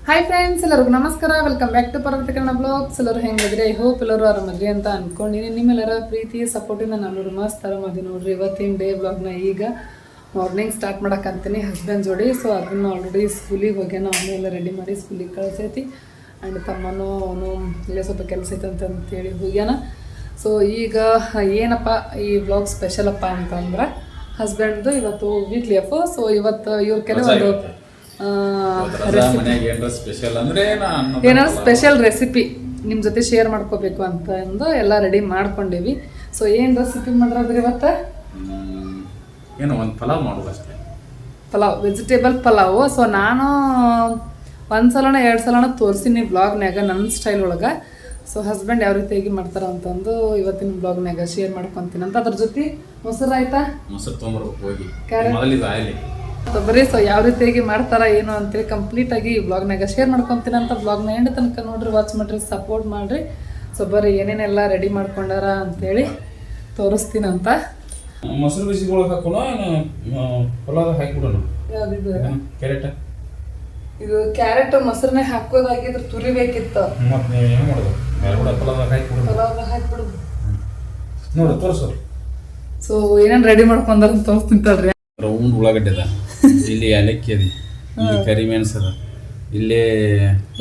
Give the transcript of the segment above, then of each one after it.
Hi friends, ಎಲ್ಲರಿಗೂ ನಮಸ್ಕಾರ. Welcome back to ಪರ್ವತ ಕನ್ನಡ ಬ್ಲಾಗ್ಸ್. ಎಲ್ಲರೂ ಹೆಂಗಿದ್ರೆ ಐ ಹೋಪ್ ಎಲ್ಲರೂ ಆರಾಮದ್ರಿ ಅಂತ ಅನ್ಕೊಂಡಿನಿ. ನಿಮ್ಮೆಲ್ಲರ ಪ್ರೀತಿ ಸಪೋರ್ಟಿಂದ ನಾನು ಮಸ್ತ್ ಆರಾಮದಿ ನೋಡ್ರಿ. ಇವತ್ತಿನ ಡೇ ಬ್ಲಾಗ್ನ ಈಗ ಮಾರ್ನಿಂಗ್ ಸ್ಟಾರ್ಟ್ ಮಾಡಕ್ಕಂತೀನಿ ಹಸ್ಬೆಂಡ್ ಜೋಡಿ. ಸೊ ಅದನ್ನ ಆಲ್ರೆಡಿ ಸ್ಕೂಲಿಗೆ ಹೋಗ್ಯಾನ, ಅವನ್ನೆಲ್ಲ ರೆಡಿ ಮಾಡಿ ಸ್ಕೂಲಿಗೆ ಕಳಿಸೈತಿ. ಆ್ಯಂಡ್ ತಮ್ಮನೂ ಅವನು ಇಲ್ಲೇ ಸ್ವಲ್ಪ ಕೆಲಸ ಐತೆ ಅಂತೇಳಿ ಹೋಗ್ಯಾನ. ಸೊ ಈಗ ಏನಪ್ಪ ಈ ಬ್ಲಾಗ್ ಸ್ಪೆಷಲಪ್ಪ ಅಂತಂದ್ರೆ ಹಸ್ಬೆಂಡ್ದು ಇವತ್ತು ವೀಕ್ಲಿ ಆಫ್. ಸೊ ಇವತ್ತು ಇವ್ರ ಕೆಲವೊಂದು ಏನಾದ್ರು ಸ್ಪೆಷಲ್ ರೆಸಿಪಿ ನಿಮ್ಮ ಜೊತೆ ಶೇರ್ ಮಾಡ್ಕೋಬೇಕು ಅಂತ ಅಂದು ಎಲ್ಲ ರೆಡಿ ಮಾಡ್ಕೊಂಡಿವಿ. ಸೊ ಏನು ರೆಸಿಪಿ ಮಾಡ್ರಿ ಇವತ್ತು? ಏನು ಒಂದು ಪಲಾವ್ ಮಾಡೋದು ಅಷ್ಟೇ. ಪಲಾವ್, ವೆಜಿಟೇಬಲ್ ಪಲಾವು. ಸೊ ನಾನು ಒಂದು ಸಲನ 2 ಸಲನ ತೋರಿಸಿನಿ ಬ್ಲಾಗ್ನಾಗ ನನ್ನ ಸ್ಟೈಲ್ ಒಳಗೆ. ಸೊ ಹಸ್ಬೆಂಡ್ ಯಾವ ರೀತಿಯಾಗಿ ಮಾಡ್ತಾರ ಅಂತಂದು ಇವತ್ತಿನ ಬ್ಲಾಗ್ನಾಗ ಶೇರ್ ಮಾಡ್ಕೊತೀನಿ ಅಂತ. ಅದ್ರ ಜೊತೆ ಮೊಸರು ಆಯ್ತಾ? ಮೊಸರು ತೊಗೊಂಬರ್ಬೇಕು ಹೋಗಿ ಬರೀ. ಸೊ ಯಾವ ರೀತಿಯಾಗಿ ಮಾಡ್ತಾರ ಏನು ಅಂತೇಳಿ ಕಂಪ್ಲೀಟಾಗಿ ಈ ಬ್ಲಾಗ್ನಾಗ ಶೇರ್ ಮಾಡ್ಕೊತೀನಿ ಅಂತ. ಬ್ಲಾಗ್ನ ಎಂಡ್ ತನಕ ನೋಡ್ರಿ, ವಾಚ್ ಮಾಡ್ರಿ, ಸಪೋರ್ಟ್ ಮಾಡ್ರಿ. ಸೊ ಬರೀ ಏನೇನೆಲ್ಲ ರೆಡಿ ಮಾಡ್ಕೊಂಡಾರ ಅಂತೇಳಿ ತೋರಿಸ್ತೀನಂತ. ಮೊಸರು ಬಿಸಿಗೊಳಗೆ ಹಾಕೋಣ, ಪಲಾವ್ ಹಾಕಿಬಿಡೋಣ. ಕ್ಯಾರೆಟ್, ಇದು ಕ್ಯಾರೆಟ್ ಮೊಸರನ್ನೇ ಹಾಕೋದಾಗಿದ್ರೆ ತುರಿಬೇಕಿತ್ತು. ಮತ್ತೆ ನೀವು ಏನು ಮಾಡೋದು? ಪಲಾವ್ ಹಾಕ್ಬಿಡೋದು ನೋಡು, ತೋರಿಸೋರು. ಸೊ ಏನೇನು ರೆಡಿ ಮಾಡ್ಕೊಂಡಾರ ಅಂತ ತೋರಿಸ್ತಿಂತಲ್ರಿ. ರೌಂಡ್ ಉಳ್ಳಾಗಡ್ಡೆ ಅದ, ಇಲ್ಲಿ ಏಲಕ್ಕಿ ಅದ, ಇಲ್ಲಿ ಕರಿಮೆಣಸು ಅದ, ಇಲ್ಲೇ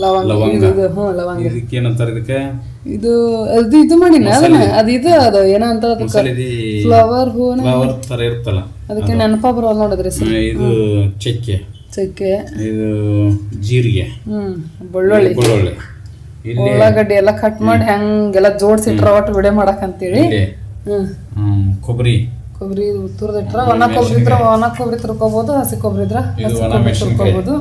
ಲವಂಗ. ಇದಕ್ಕೇನಂತಾರ? ಇದಕ್ಕೆ ಇದು ಮಾಡಿನ ಅದು ಇದು ಅದು ಏನೋ ಅಂತ ಫ್ಲವರ್ ತರ ಇರ್ತಲ್ಲ, ಅದಕ್ಕೆ ನೆನಪ ಬರೋಲ್ಲ ನೋಡಿದ್ರಿ. ಇದು ಚಕ್ಕೆ, ಇದು ಜೀರಿಗೆ, ಬೆಳ್ಳುಳ್ಳಿ, ಉಳ್ಳಾಗಡ್ಡಿ ಎಲ್ಲ ಕಟ್ ಮಾಡಿ ಹೆಂಗೆಲ್ಲ ಜೋಡ್ಸಿಟ್ರ ಒಟ್ಟು ವಿಡಿಯೋ ಮಾಡಕಂತೇಳಿ. ಕೊಬ್ಬರಿ ತುರ್ದಿಟ್ರ, ಒಣ ಕೊಬ್ಬರಿ ಇದ್ರ ಒಣ ಕೊಬ್ಬರಿ ತುರ್ಕೋಬಹುದು, ಹಸಿ ಕೊಬ್ಬರಿ ಇದ್ರ ಹಸಿ ಕೊಬ್ಬರಿ ತುರ್ಕೋಬಹುದು.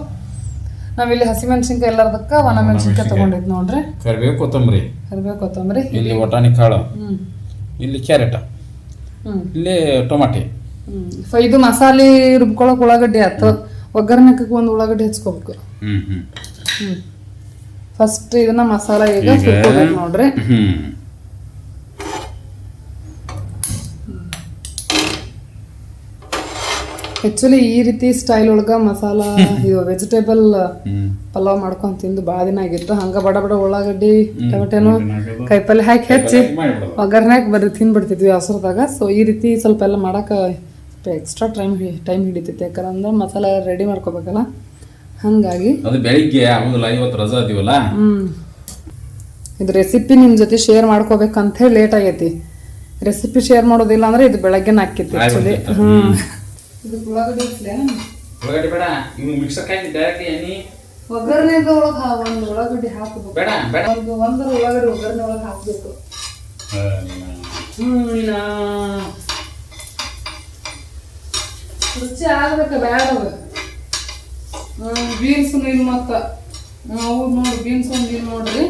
ನಾವಿಲ್ಲಿ ಹಸಿಮೆಣಸಿನ್ಕಾಯಿ ಎಲ್ಲದಕ್ಕ ಒಣ ಮೆಣಸಿನ್ಕಾಯಿ ತಗೊಂಡಿದ್ ನೋಡ್ರಿ. ಕರಿಬೇವು ಕೊತ್ತಂಬರಿ, ಇಲ್ಲಿ ವಟಾಣಿ ಕಾಳು, ಇಲ್ಲಿ ಕ್ಯಾರೆಟ್, ಇಲ್ಲಿ ಟೊಮಾಟೆ. ಇದು ಮಸಾಲೆ ರುಬ್ಕೊಳಕ್ ಉಳ್ಳಾಗಡ್ಡಿ ಆಯ್ತು. ಒಗ್ಗರಣೆಗೆ ಒಂದು ಉಳ್ಳಾಗಡ್ಡಿ ಹಚ್ಕೋಬೇಕು. ಫಸ್ಟ್ ಇದನ್ನ ಮಸಾಲ ಈಗ ಸುಟ್ಕೋಬೇಕು ನೋಡ್ರಿ. ಆಕ್ಚುಲಿ ಈ ರೀತಿ ಸ್ಟೈಲ್ ಒಳಗ ಮಸಾಲ ಇದು ವೆಜಿಟೇಬಲ್ ಪಲಾವ್ ಮಾಡ್ಕೊಂಡ್ ತಿಂದು ಭಾಳ ದಿನ ಆಗಿತ್ತು. ಹಂಗ ಬಡ ಉಳ್ಳಾಗಡ್ಡಿ ಟೊಮೆಟೊನು ಕಾಯಿಪಲ್ಲೆ ಹಾಕಿ ಹೆಚ್ಚಿ ಒಗ್ಗರಣೆಗೆ ಬರ್ರಿ ತಿಂದ್ಬಿಡ್ತಿದ್ವಿ ಅವಸರದಾಗ. ಸೊ ಈ ರೀತಿ ಸ್ವಲ್ಪ ಎಲ್ಲ ಮಾಡಕ ಎಕ್ಸ್ಟ್ರಾ ಟೈಮ್ ಹಿಡಿತೈತಿ, ಯಾಕಂದ್ರೆ ಮಸಾಲ ರೆಡಿ ಮಾಡ್ಕೋಬೇಕಲ್ಲ. ಹಂಗಾಗಿ ಬೆಳಿಗ್ಗೆ ಇವತ್ತು ರಜಾ ಇದೀವಲ್ಲ, ಇದು ರೆಸಿಪಿ ನಿಮ್ ಜೊತೆ ಶೇರ್ ಮಾಡ್ಕೋಬೇಕಂತ ಹೇಳಿ ಲೇಟ್ ಆಗೈತಿ. ರೆಸಿಪಿ ಶೇರ್ ಮಾಡೋದಿಲ್ಲ ಅಂದ್ರೆ ಇದು ಬೆಳಗ್ಗೆನ ಹಾಕಿತ್ತು ಆಕ್ಚುಲಿ. ಇದು ಉಳ್ಳಾಗಡ್ಡಿ ಬೇಡ, ಇವು ಮಿಕ್ಸರ್ ಕಾಯಿ ಡೈರೆಕ್ಟ್ ಎಣ್ಣೆ ಒಗ್ಗರಣೆದ ಒಳಗೆ ಒಂದು ಉಳ್ಳಾಗಡ್ಡಿ ಹಾಕಬೇಕು. ಒಂದು ಉಳ್ಳಾಗಡ್ಡಿ ಒಗ್ಗರಣೆ ಒಳಗೆ ಹಾಕಬೇಕು. ರುಚಿ ಆಗ್ಬೇಕ ಬೇಡ. ಬೀನ್ಸ್ ಇಲ್ಲಿ ಮತ್ತ ಅವು ನೋಡಿ, ಬೀನ್ಸ್ ಒಂದು ಇಲ್ಲಿ ನೋಡ್ರಿ,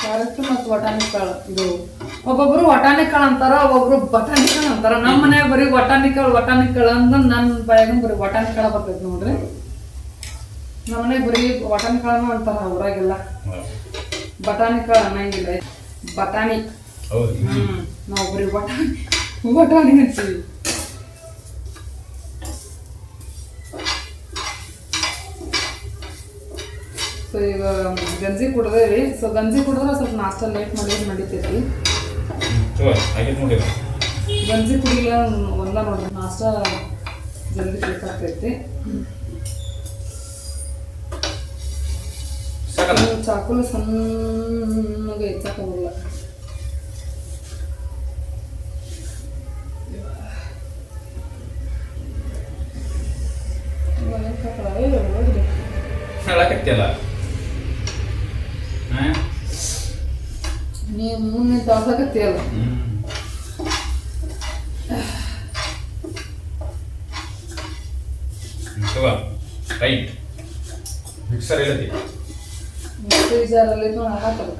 ಕ್ಯಾರೆಟ್ ಮತ್ತು ವಟಾಣಿ ಕಾಳು. ಇದು ಒಬ್ಬೊಬ್ರು ವಟಾಣಿ ಕಾಳು ಅಂತಾರ, ಒಬ್ಬೊಬ್ರು ಬಟಾಣಿ ಕಾಳು ಅಂತಾರ. ನಮ್ಮ ಮನ್ಯಾಗ ಬರೀ ವಟಾಣಿ ಕಾಳು ಅಂದ್ರ ನನ್ನ ಬಾಯಾಗ ಬರೀ ವಟಾಣಿ ಕಾಳು ಬರ್ತೈತಿ ನೋಡ್ರಿ. ನಮ್ಮ ಮನ್ಯಾಗ ಬರೀ ವಟಾಣಿ ಕಾಳನ ಅಂತಾರ, ಊರಾಗೆಲ್ಲ ಬಟಾಣಿ ಕಾಳು ಅನ್ನಂಗಿಲ್ಲ. ಬಟಾಣಿ ನಾವು ಬರೀ ವಟಾಣಿ ಅಂತೀವಿ. ಸೊ ಈಗ ಗಂಜಿ ಕುಡ್ದೇವಿ. ಸೊ ಗಂಜಿ ಕುಡಿದ್ರೆ ಸ್ವಲ್ಪ ನಾಷ್ಟ ಲೇಟ್ ಮಾಡಿದ್ರೆ ನಡೀತೈತಿ. ಗಂಜಿ ಕುಡಿಲ್ಲ ಒಂದ ನೋಡ್ರಿ, ನಾಷ್ಟ ಜಲ್ದಿ ಬೇಕಾಗ್ತೈತಿ. ಚಾಕುಲು ಸಣ್ಣಗೆ ಹೆಚ್ಚಾಕಲ್ಲ. ನೀವು ಮುಂದೆ ತಾಸಕತ್ತೀಯಲ್ಲ. ಮಿಕ್ಸರ್ ಜಾರಲ್ಲಿ ಹಾಕಬೇಕು.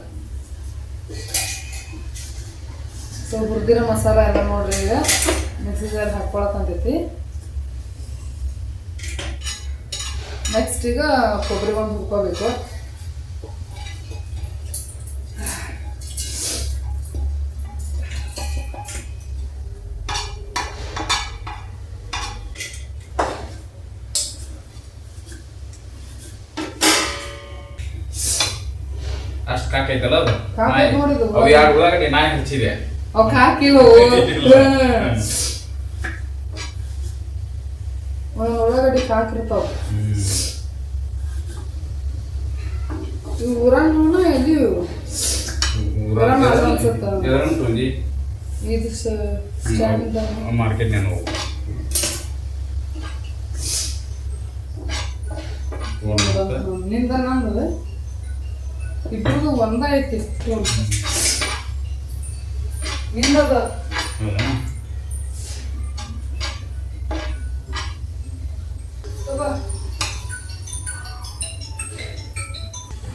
ಸೊ ಹುರಿದಿರೋ ಮಸಾಲ ಎಲ್ಲ ನೋಡ್ರಿ, ಈಗ ಮಿಕ್ಸಿ ಜಾರ್ ಹಾಕೊಳಕಂತೈತಿ. ನೆಕ್ಸ್ಟ್ ಈಗ ಕೊಬ್ಬರಿ ಒಂದು ಹುರ್ಕೋಬೇಕು. ಅಷ್ಟು ಕಾಕೈತಲ್ಲ ಅದು ಕಾಕೈತ್ ನಾಯಿ. ನೋಡಿದ್ದು. ಅವು ಎರಡು ಉಳ್ಳಾಗಡ್ಡಿ ನಾಯಿ ಹಚ್ಚಿದೆ. ಅವ್ ಹಾಕಿಲ್ಲ ಉಳ್ಳಾಗಡ್ಡಿ ಹಾಕಿರ್ತಾವ. ಇವು ಊರಾಗ ಎಲ್ಲಿ ಇದು ಸ್ಟ್ಯಾಂಡ್ ಮಾರ್ಕೆಟ್ ನಿಂದ ನಂದು ಇಬ್ಬರದು ಒಂದ ಐತಿ ನಿಂದದ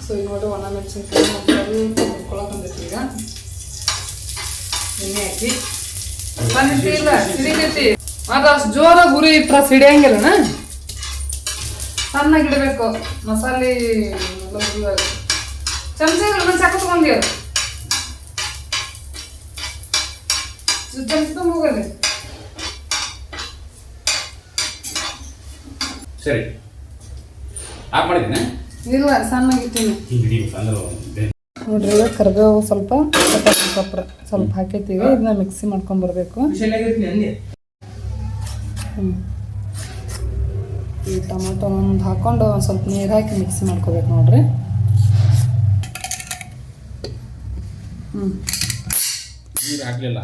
ಸೊ ಈಗ ನೋಡಿ ಒಣ ಮೆಣಸಿನ್ಕಾಯಿ ಹುರ್ಕೊಳಕಂದೈತಿ. ಈಗ ಎಣ್ಣೆ ಹಾಕಿ ಇಲ್ಲ ಸಿಡಿತೈತಿ ಅದು ಅಷ್ಟು ಜೋರಾಗಿ ಗುರಿ ಇಟ್ರ ಸಿಡಿಯಂಗಿಲ್ಲನ ಸಣ್ಣಗೆ ಇಡಬೇಕು ಮಸಾಲೆ ಚಮಚ ಚಾಕ ತಗೊಂಡಿ ಚಮಚ ಹೋಗಲಿ. ಸರಿ ಆಫ್ ಮಾಡಿದ್ದೀನಿ. ಇಲ್ಲ ಸಣ್ಣಗಿಟ್ಟಿನಿ ನೋಡ್ರಿ. ಈಗ ಕರಿಬೇವು ಸ್ವಲ್ಪ ಕೊತ್ತಂಬರಿ ಸೊಪ್ಪು ಸ್ವಲ್ಪ ಹಾಕೈತಿ. ಇದನ್ನ ಮಿಕ್ಸಿ ಮಾಡ್ಕೊಂಡ್ಬರ್ಬೇಕು. ಈ ಟೊಮೆಟೊ ಒಂದು ಹಾಕೊಂಡು ಒಂದು ಸ್ವಲ್ಪ ನೀರು ಹಾಕಿ ಮಿಕ್ಸಿ ಮಾಡ್ಕೋಬೇಕು ನೋಡ್ರಿ. ನೀರು ಹಾಕ್ಲಿಲ್ಲ.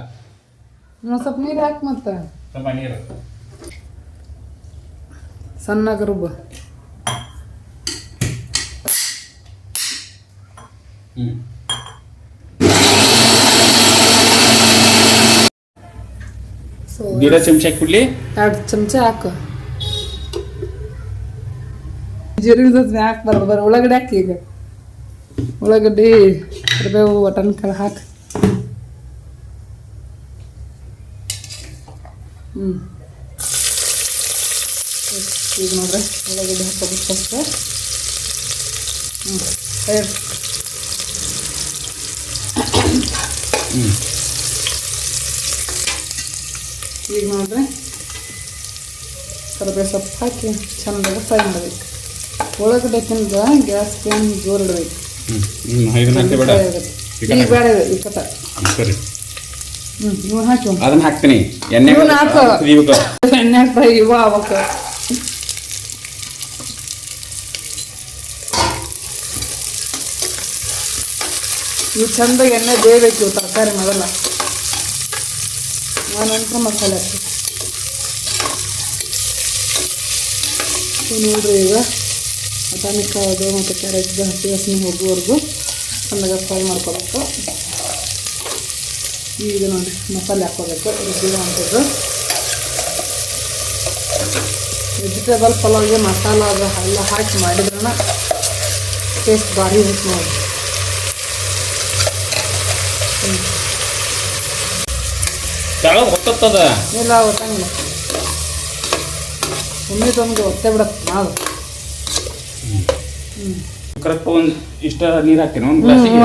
ಒಂದು ಸ್ವಲ್ಪ ನೀರು ಹಾಕಿ ಮತ್ತೆ ಸ್ವಲ್ಪ ನೀರು ಸಣ್ಣಗೆ ರುಬ್ಬ. ಜೀರಾ ಚಮಚ ಹಾಕ್ಬಿಡ್ಲಿ. 2 ಚಮಚ ಹಾಕು. ಜೀರಿಗೆ ಹಾಕಿ ಬರೋದು ಉಳ್ಳಾಗಡ್ಡಿ ಹಾಕಿ. ಈಗ ಉಳ್ಳಾಗಡ್ಡಿ ಕರಿಬೇವು ವಟನ್ ಕಾಳು ಹಾಕಿ. ಈಗ ನೋಡ್ರಿ ಉಳ್ಳಾಗಡ್ಡಿ ಹಾಕೋದು ಫಸ್ಟ್. ಈಗ ನೋಡ್ರಿ ಕರಿಬೇವು ಸೊಪ್ಪು ಹಾಕಿ ಚೆಂದಾಗಿ ಫ್ರೈ ಮಾಡಬೇಕು. ಉಳ್ಳಾಗಡ್ಡಿ ತಿಂದ ಗ್ಯಾಸ್ ಫ್ಲೇಮ್ ಜೋರು ಇಡಬೇಕು. ಈಗ ಬೇಡ ಈ ಕಟ. ಸರಿ ಇವನು ಹಾಕಿ ಅದನ್ನ ಹಾಕ್ತೀನಿ. ಎಣ್ಣೆ ಹಾಕು. ಎಣ್ಣೆ ಫ್ರೈ ಇವ ಅವಕ್ಕೆ ಇವು ಚಂದ ಎಣ್ಣೆ ಬೇಯಬೇಕು. ಇವು ತರಕಾರಿ ಮೊದಲ ನಂತರ ಮಸಾಲೆ ಹಾಕಿ ನೋಡ್ರಿ. ಈಗ ಬಟಾಣಿಕಾಳು ಮತ್ತು ಕ್ಯಾರೆಟ್ದು ಹಸಿ ಹಸಿ ಹೋಗುವವರೆಗೂ ಚೆನ್ನಾಗಿ ಫ್ರೈ ಮಾಡ್ಕೋಬೇಕು. ಈಗ ನೋಡಿ ಮಸಾಲೆ ಹಾಕೋಬೇಕು. ರುಬ್ಬಿರೋ ಅಂಥದ್ದು ವೆಜಿಟೇಬಲ್ ಪಲಾವ್ಗೆ ಮಸಾಲ ಅದು ಎಲ್ಲ ಹಾಕಿ ಮಾಡಿದ್ರನ ಟೇಸ್ಟ್ ಭಾರಿ ಇರುತ್ತೆ ನೋಡಿ. ಹೊತ್ತದ ಇಲ್ಲ ಒತ್ತಂಗಿಲ್ಲ. ಒಮ್ಮೆದೊಂದು ಒತ್ತೆ ಬಿಡತ್ತೆ ನಾವು. ಕರೆಕ್ಟ್ ಒಂದು ಇಷ್ಟ ನೀರು ಹಾಕ್ತೀನಿ.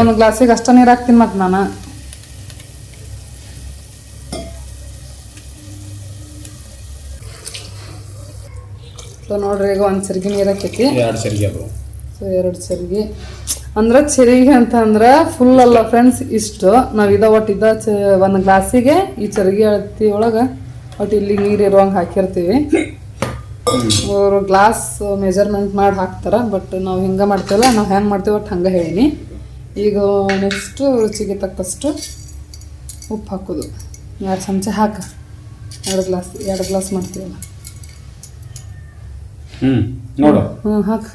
ಒಂದು ಗ್ಲಾಸಿಗೆ ಅಷ್ಟ ನೀರು ಹಾಕ್ತೀನಿ ಮತ್ತೆ ನಾನು. ಸೊ ನೋಡ್ರಿ ಈಗ ಒಂದು ಚರಿಗೆ ನೀರು ಹಾಕೈತಿ. 2 ಚರಿಗೆ ಅದು. ಸೊ 2 ಚರಿಗೆ ಅಂದ್ರೆ ಚರಿಗೆ ಅಂತ ಅಂದ್ರೆ ಫುಲ್ ಅಲ್ಲ ಫ್ರೆಂಡ್ಸ್. ಇಷ್ಟು ನಾವು ಒಟ್ಟು ಒಂದು ಗ್ಲಾಸಿಗೆ ಈ ಚರಿಗೆ ಅಳತಿ ಒಳಗೆ ಒಟ್ಟು ಇಲ್ಲಿ ನೀರು ಇರುವಂಗೆ ಹಾಕಿರ್ತೀವಿ. ಅವರು ಗ್ಲಾಸ್ ಮೆಜರ್ಮೆಂಟ್ ಮಾಡಿ ಹಾಕ್ತಾರೆ. ಬಟ್ ನಾವು ಹಿಂಗೆ ಮಾಡ್ತೀವಲ್ಲ, ನಾವು ಹೆಂಗೆ ಮಾಡ್ತೀವಿ ಒಟ್ಟು ಹಂಗೆ ಹೇಳೀನಿ. ಈಗ ನೆಕ್ಸ್ಟು ರುಚಿಗೆ ತಕ್ಕಷ್ಟು ಉಪ್ಪು ಹಾಕೋದು. 2 ಚಮಚ ಹಾಕ. 2 ಗ್ಲಾಸ್ ಮಾಡ್ತೀವಲ್ಲ. ನೋಡು ಹಾಕು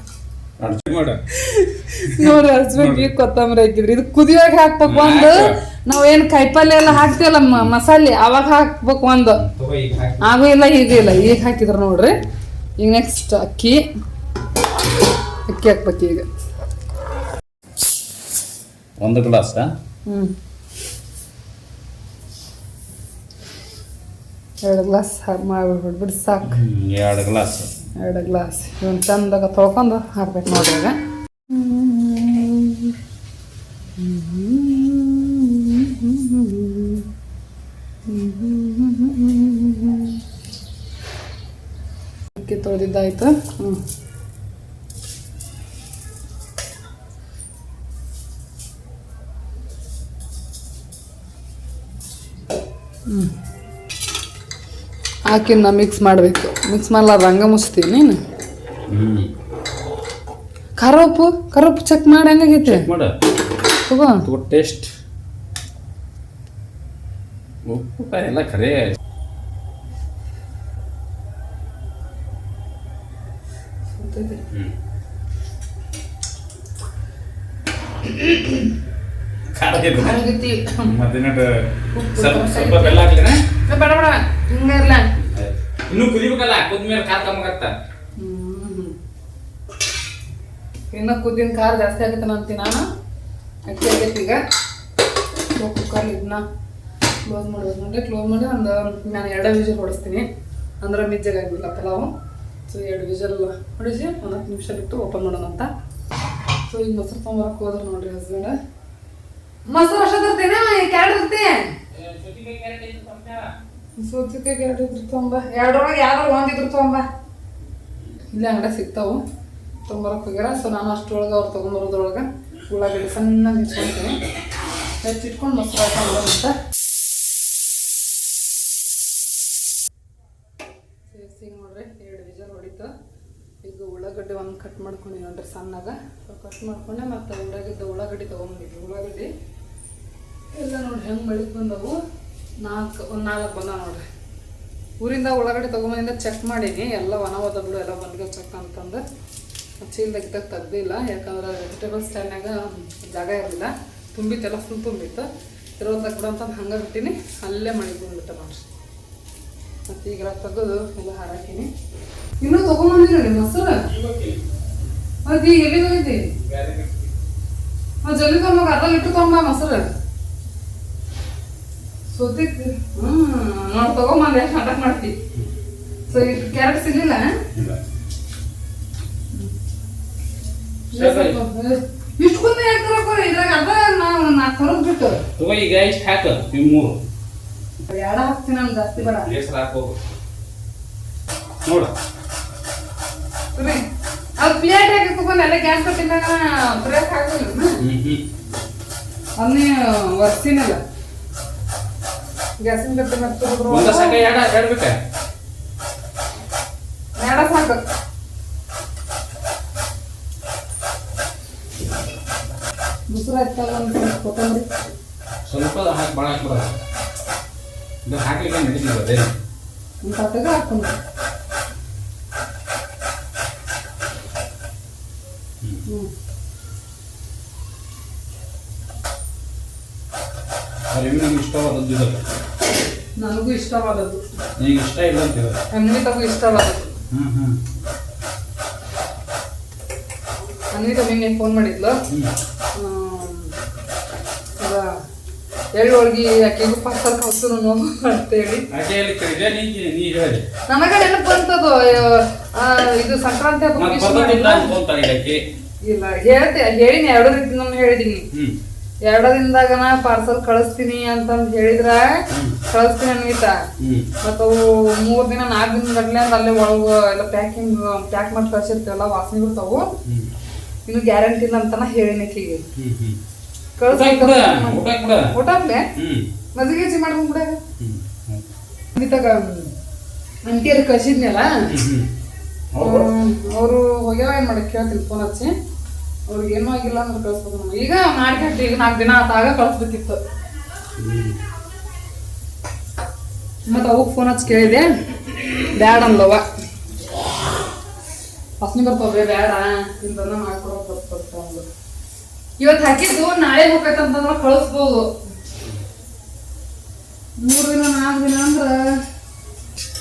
ನೋಡಿ. ಹಚ್ಬೇಕು. ಕೊತ್ತಂಬರಿ ಹಾಕಿದ್ರಿ. ಇದು ಕುದಿಯಾಗ ಹಾಕ್ಬೇಕು. ಒಂದು ನಾವೇನು ಕಾಯಿಪಲ್ಯ ಎಲ್ಲ ಹಾಕ್ತೀವಲ್ಲ ಮಸಾಲೆ ಅವಾಗ ಹಾಕ್ಬೇಕು. ಒಂದು ಆಗೂ ಇಲ್ಲ ಹೀಗೆ ಇಲ್ಲ. ಈಗ ಹಾಕಿದ್ರು ನೋಡ್ರಿ. ಈಗ ನೆಕ್ಸ್ಟ್ ಅಕ್ಕಿ ಹಾಕ್ಬೇಕು. ಈಗ 1 ಗ್ಲಾಸ್. 2 ಗ್ಲಾಸ್ ಮಾಡಿಬಿಡ್ಬಿಡಿ ಸಾಕು. 2 ಗ್ಲಾಸ್. 2 ಗ್ಲಾಸ್ ಇವನ್ ಚಂದಾಗ ತೊಳ್ಕೊಂಡು ಹಾಕ್ಬೇಕು ನೋಡ್ರಿ. ಈಗ ಅಕ್ಕಿ ತೊಳೆದಿದ್ದಾಯ್ತು. ಹಾಕಿನ ಮಿಕ್ಸ್ ಮಾಡಬೇಕು. ಮಿಕ್ಸ್ ಮಾಡಲಾರ್ದ ಹಂಗೆ ಮುಚ್ತೀನಿ ನೀನು. ಖಾರ ಉಪ್ಪು ಚೆಕ್ ಮಾಡಿ ಹೆಂಗಾಗೈತೆ ತಗೋ ಟೇಸ್ಟ್. ಉಪ್ಪು ಎಲ್ಲ ಖರೆ ಸ್ವಲ್ಪ ಬೆಲ್ಲ ಹಾಕ್ಲಿನ ಬೇಡ ಬೇಡ ಹಿಂಗೆ ಇರಲ್ಲ. ಇನ್ನೂ ಕುದಿಬೇಕಲ್ಲ, ಕುದ್ಮೇಲೆ ಖಾರ ಕಮ್ಮಾಗತ್ತ. ಇನ್ನು ಕುದ್ದಿನ ಖಾರ ಜಾಸ್ತಿ ಆಗುತ್ತೆ ಅಂತೀನಿ ನಾನು. ಅಕ್ಕಿ ಆಗೈತಿ ಈಗ. ಕುಕ್ಕರ್ ಇದನ್ನ ಕ್ಲೋಸ್ ಮಾಡ್ಬೇಕು ನೋಡಿ. ಕ್ಲೋಸ್ ಮಾಡಿ ಒಂದು ನಾನು 2 ವಿಜಲ್ ಹೊಡಿಸ್ತೀನಿ, ಅಂದ್ರೆ ಮಿಜ್ಜಾಗಿಲ್ಲ ಪಲಾವು. ಸೊ 2 ವಿಜಲ್ ಹೊಡಿಸಿ 10 ನಿಮಿಷ ಬಿಟ್ಟು ಓಪನ್ ಮಾಡೋಣ ಅಂತ. ಸೊ ಈಗ ಮೊಸರು ತೊಗೊಂಬರಕ್ಕೆ ಹೋದ್ರೆ ನೋಡ್ರಿ ಹಸ್ಬೆಂಡ್. ಮೊಸರು ಅಷ್ಟ ತರ್ತೇನೆ, ಕ್ಯಾರೆಟ್ ಇರ್ತಿ ಸೌತೆಕಾಯಿ ಕ್ಯಾರೆಟ್ ಇದ್ರು ತೊಗೊಂಬ. 2ರೊಳಗೆ ಯಾವ್ದಾರು ಒಂದಿದ್ರು ತೊಗೊಂಬ. ಇಲ್ಲೇ ಅಂಗಡಿ ಸಿಗ್ತಾವು, ತೊಗೊಂಬರಕ್ಕೆ ಹೋಗ್ಯಾರ. ಸೊ ನಾನು ಅಷ್ಟರೊಳಗೆ ಅವ್ರು ತೊಗೊಂಬರೋದ್ರೊಳಗೆ ಉಳ್ಳಾಗಡ್ಡಿ ಸಣ್ಣಗೆ ಹೆಚ್ಚಿಕೊಳ್ತೀನಿ. ಹೆಚ್ಚಿಟ್ಕೊಂಡು ಮೊಸರು ಹಾಕೊಂಡು ಅಂತ ಸೇರಿಸಿ ನೋಡ್ರಿ. 2 ವಿಜಲ್ ಹೊಡಿತು. ಈಗ ಉಳ್ಳಾಗಡ್ಡಿ ಒಂದು ಕಟ್ ಮಾಡ್ಕೊಂಡು ನೋಡ್ರಿ ಸಣ್ಣಗ. ಕಟ್ ಮಾಡ್ಕೊಂಡೆ ಮತ್ತು ಊರಾಗಿದ್ದ ಉಳ್ಳಾಗಡ್ಡಿ ತೊಗೊಂಡಿದ್ವಿ. ಉಳ್ಳಾಗಡ್ಡಿ ಎಲ್ಲ ನೋಡಿ ಹೆಂಗೆ ಬೆಳಗ್ಗೆ ಬಂದವು. 4 ಬಂದ ನೋಡ್ರಿ. ಊರಿಂದ ಉಳ್ಳಾಗಡ್ಡಿ ತೊಗೊಂಬಂದಿಂದ ಚೆಕ್ ಮಾಡೀನಿ, ಎಲ್ಲ ಒಣವದ ಬಿಡು ಎಲ್ಲ ಬಂದ್ಗೆ ಚೆಕ್ ಅಂತಂದು ಚೀಲ್ದಾಗ ತೆಗ್ದಿಲ್ಲ. ಯಾಕಂದ್ರೆ ವೆಜಿಟೇಬಲ್ ಸ್ಟ್ಯಾಂಡ್ನಾಗ ಜಾಗ ಇರಲಿಲ್ಲ, ತುಂಬಿತ್ತೆಲ್ಲ ಫುಲ್ ತುಂಬಿತ್ತು. ಇರೋದಾಗ ಬಿಡು ಅಂತಂದು ಹಂಗೆ ಬಿಟ್ಟಿನಿ, ಅಲ್ಲೇ ಮಳೆ ಬಂದ್ಬಿಟ್ಟೆ ನೋಡ್ರಿ. ಮತ್ತು ಈಗ ತೆಗೆದು ಎಲ್ಲ ಹಾರಾಕಿನಿ. ಇನ್ನೂ ತೊಗೊಂಬಂದಿರಿ ಮೊಸರು. ಅದು ಈಗ ಎಲ್ಲಿಗೆ ಹೋಗಿದ್ದಿ? ಜಲ್ದಿ ತೊಗೊಂಬ, ಅರ್ಧ ಲೀಟ್ರ್ ತೊಗೊಂಬ ಮೊಸರು. ಸೋತಿಕ್ ನೋಡಿ ತೊಗೊಂಬಂದೆ, ಎಷ್ಟು ನಾಟಕ ಮಾಡ್ತಿ. ಸೊ ಈಗ ಕ್ಯಾರೆಟ್ ಸಿಗಲಿಲ್ಲ. ಇಷ್ಟು ಬಂದು ಯಾಕೆ ತರಕೋರಿ? ಇದ್ರಾಗ ಅರ್ಧ ನಾವು 4 ತರೋದು ಬಿಟ್ಟು ತಗೋ. ಈಗ ಇಷ್ಟು ಹಾಕು, ನೀವು 3 ಎರಡು ಹಾಕ್ತೀನಿ, ನಾನು ಜಾಸ್ತಿ ಬೇಡ. ಹೆಸರು ಹಾಕೋದು ನೋಡು. ಸರಿ ಅದು ಪ್ಲೇಟ್ ಹಾಕಿ ತಗೊಂಡು ಎಲ್ಲ ಗ್ಯಾಸ್ ಕಟ್ಟಿದಾಗ ಪ್ಲೇಟ್ ಹಾಕಿಲ್ಲ. ಅದನ್ನೇ ಒರ್ಸಿನಲ್ಲ ಗ್ಯಾಸಿನ ಕಟ್ಟಿ ಮತ್ತೆ ಸಾಕು. 2 ಬೇಕಾ? 2 ಸಾಕು. ಮೊಸರು ಆಯ್ತಾಗ ಒಂದು ಕೊತ್ತಂಬರಿ ಸ್ವಲ್ಪ ಹಾಕಿ, ಭಾಳ ಹಾಕ್ಬಿಡೋದು. ಇದು ಹಾಕ್ಲಿಕ್ಕೆ ನಡೀತಿಲ್ಲ ಅದೇ ಒಂದು ತಾಟಾಗ ಹಾಕೊಂಡು. ನಿಮ್ಗೆ ಇಷ್ಟವಾದದ್ದು ಇದು. ನನಗೂ ಇಷ್ಟವಾದದ್ದು. ನಿಮಗೆ ಇಷ್ಟ ಇಲ್ಲ ಅಂತೀರ? ಅನ್ವಿತಾಗೂ ಇಷ್ಟವಾದದ್ದು. ಅನ್ವಿತಾ ನಿನ್ನೆ ಫೋನ್ ಮಾಡಿದ್ಲು. ಎಳ್ಳು ಹೋಳ್ಗಿ ಆಕೆಗೂ ಪಾರ್ಸಲ್ ಕಳ್ಸು ಅಂತೇಳಿ. ನನಗ ನೆನಪು ಬಂತದು. ಇದು ಸಂಕ್ರಾಂತಿ ಹಬ್ಬ ಇಲ್ಲ ಹೇಳಿನಿ, 2 ರೀತಿ ನಾನು ಹೇಳಿದೀನಿ. 2 ದಿನದಾಗ ಪಾರ್ಸಲ್ ಕಳಿಸ್ತೀನಿ ಅಂತಂದು ಹೇಳಿದ್ರ ಕಳಿಸ್ತೀನಿ ಅನ್ವಿತಾ. ಮತ್ತು ಅವು 3 ದಿನ 4 ದಿನ ಗಟ್ಲೆ ಅಂತ ಅಲ್ಲೇ ಒಳಗೆ ಎಲ್ಲ ಪ್ಯಾಕ್ ಮಾಡಿ ಕಳ್ಸಿರ್ತೇವಲ್ಲ, ವಾಸನೆ ಬರ್ತಾವು. ಇನ್ನು ಗ್ಯಾರಂಟಿ ಇಲ್ಲ ಅಂತಾನ ಹೇಳಿನಿ ಆಕೆಗೆ. ಊಟ ಆಗ್ಲೆ ಮಜ್ಜಿಗೆ ಹೆಚ್ಚಿ ಮಾಡ್ಕೊಂಡ್ ಕೂಡ ಅನ್ವಿತಾಗ ಅಂಟಿಯರ್ ಕಳ್ಸಿದ್ನಲ್ಲ, ಅವರು ಹೋಗ್ಯಾವ. ಏನು ಮಾಡಕ್ಕೆ ಕೇಳ್ತೀನಿ ಫೋನ್ ಹಚ್ಚಿ. ಅವ್ರಿಗೆ ಏನೂ ಆಗಿಲ್ಲ ಅಂದ್ರೆ ಕಳಿಸ್ಬೇಕು. ಈಗ ಮಾಡ್ಕೊಂಡು ಈಗ 4 ದಿನ ಆತಾಗ ಕಳಿಸ್ಬೇಕಿತ್ತು. ಮತ್ತು ಅವಕ್ಕೆ ಫೋನ್ ಹಚ್ಚಿ ಕೇಳಿದೆ, ಬ್ಯಾಡ ಅಂದವ. ವಾಸನೆ ಬರ್ತಾವೆ ಬೇಡ ಇಂತನ ಮಾಡ್ಕೊಡೋಕೆ ಬರ್ತಾ ಒಂದು. ಇವತ್ತು ಹಾಕಿದ್ದು ನಾಳೆ ಹೋಗ್ಬೇಕಂತಂದ್ರೆ ಕಳಿಸ್ಬೋದು. 3 ದಿನ 4 ದಿನ ಅಂದ್ರೆ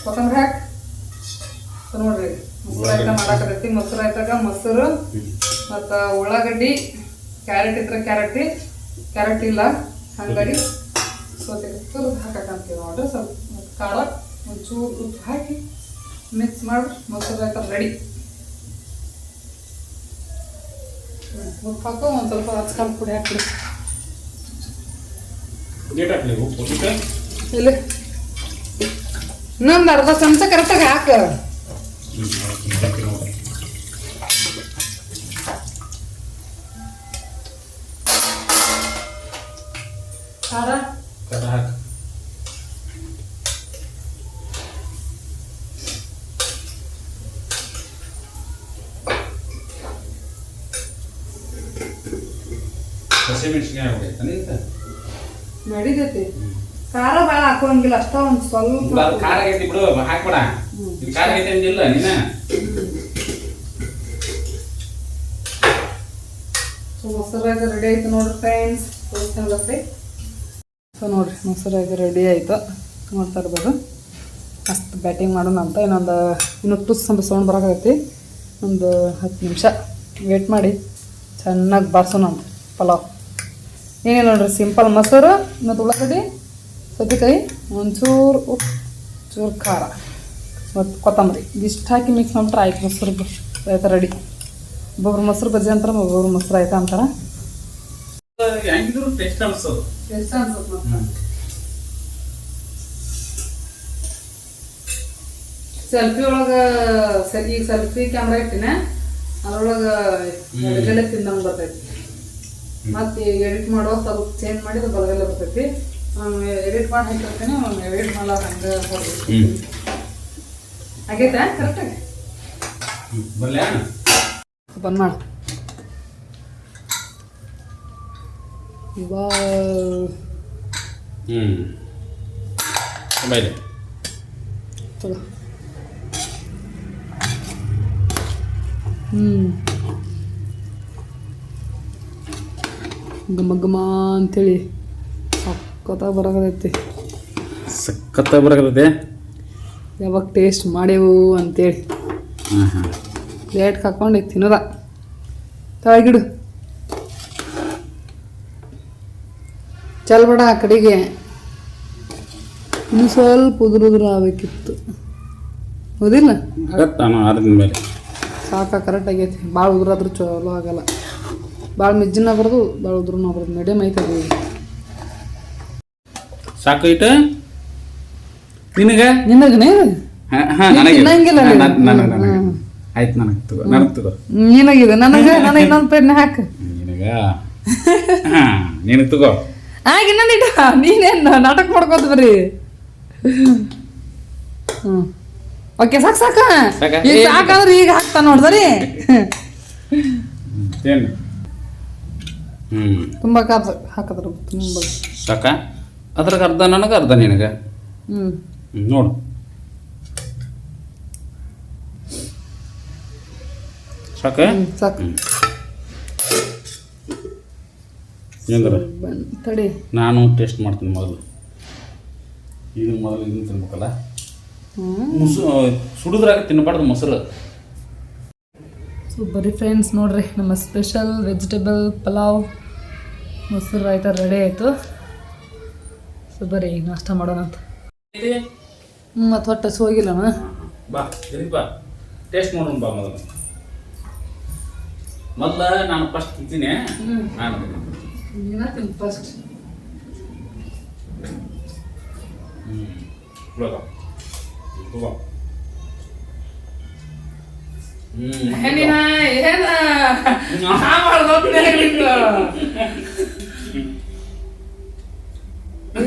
ಕೊತ್ತಂಬರಿ ಹಾಕಿ ನೋಡ್ರಿ. ಮೊಸರು ಆಯ್ತಾ ಮಾಡಾಕತ್ತೈತಿ. ಮೊಸರು ಆಯ್ತಾಗ ಮೊಸರು ಮತ್ತು ಉಳ್ಳಾಗಡ್ಡಿ, ಕ್ಯಾರೆಟ್ ಇದ್ರೆ ಕ್ಯಾರೆಟ್ ಇಲ್ಲ ಹಂಗಾಗಿ ಸೌತೆಕಾಯಿ ಹಾಕಂತೀವಿ ನೋಡ್ರಿ. ಸ್ವಲ್ಪ ಖಾರ ಒಂಚೂರು ಉಪ್ಪು ಹಾಕಿ ಮಿಕ್ಸ್ ಮಾಡಿ ಮೊಸರು ಆಯ್ತಾ ರೆಡಿ. ಉಪ್ಪು ಹಾಕೋ ಒಂದು ಸ್ವಲ್ಪ ಹಚ್ಕಾಲ್ ಪುಡಿ ಹಾಕ್ಬಿಡಿ. ಇಲ್ಲ ಇನ್ನೊಂದು ಅರ್ಧ ಚಮಚ ಕರೆಕ್ಟಾಗಿ ಹಾಕ. ಖಾರ ಹಸಿಮೆಣಸಿನ್ಕಾಯಿ ಹಾಕೈತಾನೆ ಈಗ ನಡಿತೈತಿ. ಖಾರ ಭಾಳ ಹಾಕೋಂಗಿಲ್ಲ, ಅಷ್ಟ ಒಂದು ಸ್ವಲ್ಪ ಖಾರ ಆಗೈತಿ ಬಿಡು, ಹಾಕ್ಬೇಡ. ಇದು ಖಾರ ಆಗೈತೆ ಅಂದಿಲ್ಲ ನೀನ. ಮೊಸರಾಗ ರೆಡಿ ಆಯ್ತು ನೋಡ್ರಿ ಫ್ರೆಂಡ್ಸ್, ತೋರಿಸ್ತಾನೆ. ಸೊ ನೋಡ್ರಿ ಮೊಸರಾಗ ರೆಡಿ ಆಯ್ತು, ನೋಡ್ತಾ ಇರ್ಬೋದು. ಮಸ್ತ್ ಬ್ಯಾಟಿಂಗ್ ಮಾಡೋಣ ಅಂತ ಇನ್ನೂ ಟುಸ್ ಅಂತ ಸೌಂಡ್ ಬರೋಕೈತಿ. ಒಂದು 10 ನಿಮಿಷ ವೇಟ್ ಮಾಡಿ ಚೆನ್ನಾಗಿ ಬಾರ್ಸೋಣ ಅಂತ ಪಲಾವ್. ಏನಿಲ್ಲ ನೋಡ್ರಿ, ಸಿಂಪಲ್ ಮೊಸರು ಮತ್ತು ಉಳ್ಳಾಗಡ್ಡಿ, ಸೌತೆಕಾಯಿ, ಒಂಚೂರು ಉಪ್ಪು, ಚೂರು ಖಾರ ಮತ್ತು ಕೊತ್ತಂಬರಿ ಇದಿಷ್ಟು ಹಾಕಿ ಮಿಕ್ಸ್ ಮಾಡ್ಬಿಟ್ರೆ ಆಯ್ತು ಮೊಸರು ಆಯ್ತು ರೆಡಿ. ಒಬ್ಬೊಬ್ರು ಮೊಸರು ಬಜ್ಜಿ ಅಂತಾರೆ, ಒಬ್ಬೊಬ್ರು ಮೊಸರು ಆಯ್ತಾ ಅಂತಾರೆ. ಹೆಂಗಿದ್ರು ಟೇಸ್ಟ್ ಅನ್ಸೋದು. ಎಷ್ಟು ಅನ್ಸುತ್ತೆ ಸೆಲ್ಫಿ ಒಳಗೆ ಈಗ ಸೆಲ್ಫಿ ಕ್ಯಾಮ್ರಾ ಇಟ್ಟಿನ ಅದ್ರೊಳಗೆ ಎಡಗಲೆ ತಿಂದಂಗೆ ಬರ್ತೈತಿ. ಮತ್ತು ಎಡಿಟ್ ಮಾಡೋ ಸ್ವಲ್ಪ ಚೇಂಜ್ ಮಾಡಿ ಅದು ಬಲಗಲೆ ಬರ್ತೈತಿ. ಎಡಿಟ್ ಮಾಡಿ ಹಾಕಿರ್ತೀನಿ, ಎಡಿಟ್ ಮಾಡಲ್ಲ ಹಂಗೆ ಆಗೈತಾ ಕರೆಕ್ಟಾಗಿ ಬಂದ್ ಮಾಡು. ಚಲೋ ಘಮ ಘಮ ಅಂತೇಳಿ ಸಕ್ಕತ್ತಾಗಿ ಬರಾಕತೈತಿ. ಸಕ್ಕತ್ತಾಗಿ ಬರಾಕತೈತೆ. ಯಾವಾಗ ಟೇಸ್ಟ್ ಮಾಡೇವು ಅಂತೇಳಿ ಪ್ಲೇಟ್ಗೆ ಹಾಕೊಂಡು ತಿನ್ನೋದ. ತಳಗಿಡು ಚಲ್ಬೇಡ, ಆ ಕಡೆಗೆ ಇನ್ನು ಸ್ವಲ್ಪ ಉದುರು ಆಗಬೇಕಿತ್ತು, ಹೌದಿಲ್ಲ? ಮೇಲೆ ಸಾಕ ಕರೆಕ್ಟ್ ಆಗೈತಿ. ಭಾಳ ಉದುರಾದ್ರೂ ಚಲೋ ಆಗಲ್ಲ, ಭಾಳ ಮಿಜ್ಜಿನ ಬರೋದು, ಭಾಳ ಉದ್ರೂ ಬರೋದು, ಮೀಡಿಯಮ್ ಐತದ. ಸಾಕು ಐತೆ ನಿನಗೆ? ನಿನಗನೇ ತಿನ್ನಂಗಿಲ್ಲ. ಆಯ್ತು, ನನಗೆ ತಗೋ, ನನಗೆ ತಗೋ. ನಿನಗಿದೆ, ನನಗೆ ಇನ್ನೊಂದು ಪೇರ್ನೆ ಹಾಕು. ನಿನಗ ನೀನು ತಗೋ. ಆಗ ಇನ್ನೊಂದಿಟ್ಟ, ನೀನೇನು ನಾಟಕ ಮಾಡ್ಕೋತ ಬರ್ರಿ. ಓಕೆ, ಸಾಕು ಸಾಕ. ಈಗ ಸಾಕಾದ್ರೆ ಈಗ ಹಾಕ್ತಾ ನೋಡ್ದರಿ. ತುಂಬಾ ಕಾಪ್ ಹಾಕಿದ್ರು ತುಂಬ ಸಾಕ. ಅದ್ರಾಗ ಅರ್ಧ ನನಗೆ, ಅರ್ಧ ನಿನಗೆ. ನೋಡು ಸಾಕ. ಸಾಕು ತಡಿ, ನಾನು ಟೇಸ್ಟ್ ಮಾಡ್ತೀನಿ ಮೊದಲು. ಮೊದಲು ಇದನ್ನು ತಿನ್ಬೇಕಲ್ಲ, ಸುಡಿದ್ರಾಗ ತಿನ್ನಬಾರ್ದು ಮೊಸರು. ಸೊ ಬರೀ ಫ್ರೆಂಡ್ಸ್ ನೋಡ್ರಿ, ನಮ್ಮ ಸ್ಪೆಷಲ್ ವೆಜಿಟೇಬಲ್ ಪಲಾವ್ ಮೊಸರು ಆಯ್ತಾ ರೆಡಿ ಆಯಿತು. ಸೊ ಬರೀ ಈಗ ನಾಷ್ಟ ಮಾಡೋಣ ಅಂತ. ಮತ್ತು ಹೊಟ್ಟೆ ಹೋಗಿಲ್ಲಣ್ಣ. ಬಾ ಬಾ, ಟೇಸ್ಟ್ ಮಾಡೋಣ ಬಾ. ಮೊದಲ ನಾನು ಫಸ್ಟ್ ತಿಂತೀನಿ. ಫಸ್ಟ್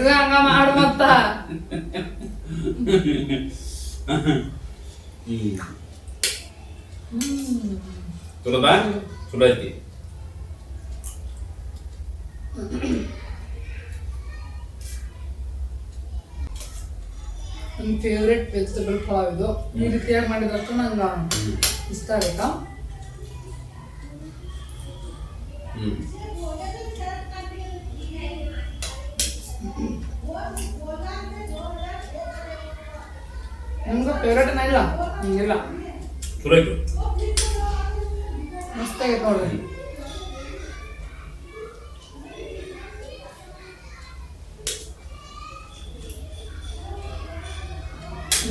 ಹಂಗ ಮಾಡು ಮತ್ತ. ಚಲೋದಾ? ಚಲೋ ಐತಿ. ನನ್ನ ಫೇವ್ರೆಟ್ ವೆಜಿಟೇಬಲ್ ಪಲಾವ್ ಇದು. ಈ ರೀತಿಯಾಗಿ ಮಾಡಿದಷ್ಟು ನಂಗೆ ಇಷ್ಟ ಆಗುತ್ತಾ. ನಮ್ಗೆ ಫೇವ್ರೇಟ್ ಇಲ್ಲ, ಹಿಂಗಿಲ್ಲ. ಚಲೋ ಐತಿ, ಮಸ್ತ್ ಆಗೈತೆ ನೋಡ್ರಿ.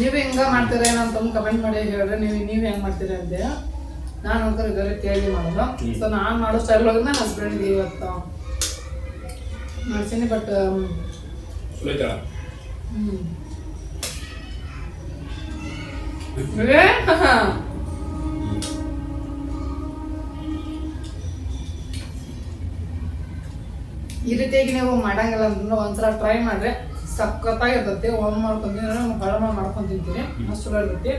ನೀವು ಹೆಂಗ ಮಾಡ್ತೀರಾ ಏನಂತ ಕಮೆಂಟ್ ಮಾಡಿ ಹೇಳ್ರಿ. ನೀವು ಹೆಂಗೆ ಮಾಡ್ತೀರಾ ಅಂತೆ. ನಾನು ಒಂಥರ ಇದೇ ರೀತಿಯಾಗಿ ಮಾಡೋದು. ಸೊ ನಾನು ಮಾಡೋ ಸ್ಟೈಲ್ ಒಳಗೆ ನನ್ನ ಹಸ್ಬೆಂಡ್ಗೆ ಇವತ್ತು ಮಾಡ್ತೀನಿ. ಬಟ್ ಈ ರೀತಿಯಾಗಿ ನೀವು ಮಾಡಂಗಿಲ್ಲ ಅಂತಂದ್ರೆ ಒಂದ್ಸಲ ಟ್ರೈ ಮಾಡ್ರಿ, ಸಖತ್ತಾಗಿರ್ತೈತಿ. ಒಮ್ಮೆ ಮಾಡ್ಕೊಂತೀನಿ, ಹೊಳ ಮಾಡ್ಕೊಂಡು ತಿಂತೀನಿ, ಅಷ್ಟು ಇರ್ತೈತಿ.